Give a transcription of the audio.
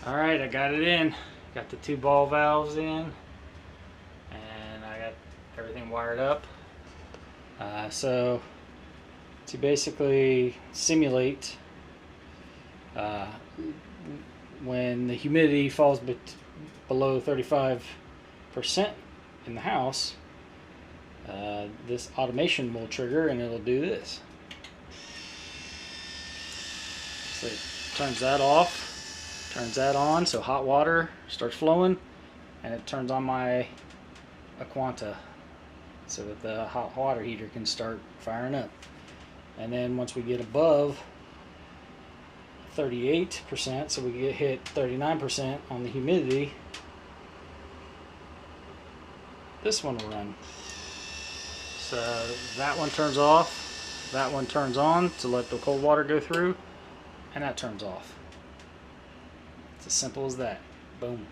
Alright, I got it in. Got the 2 ball valves in, and I got everything wired up. So to basically simulate when the humidity falls below 35% in the house, this automation will trigger and it'll do this. So it turns that off, turns that on, so hot water starts flowing, and it turns on my Aquanta so that the hot water heater can start firing up. And then once we get above 38%, so we get hit 39% on the humidity, this one will run. So that one turns off, that one turns on to let the cold water go through, and that turns off. It's as simple as that. Boom.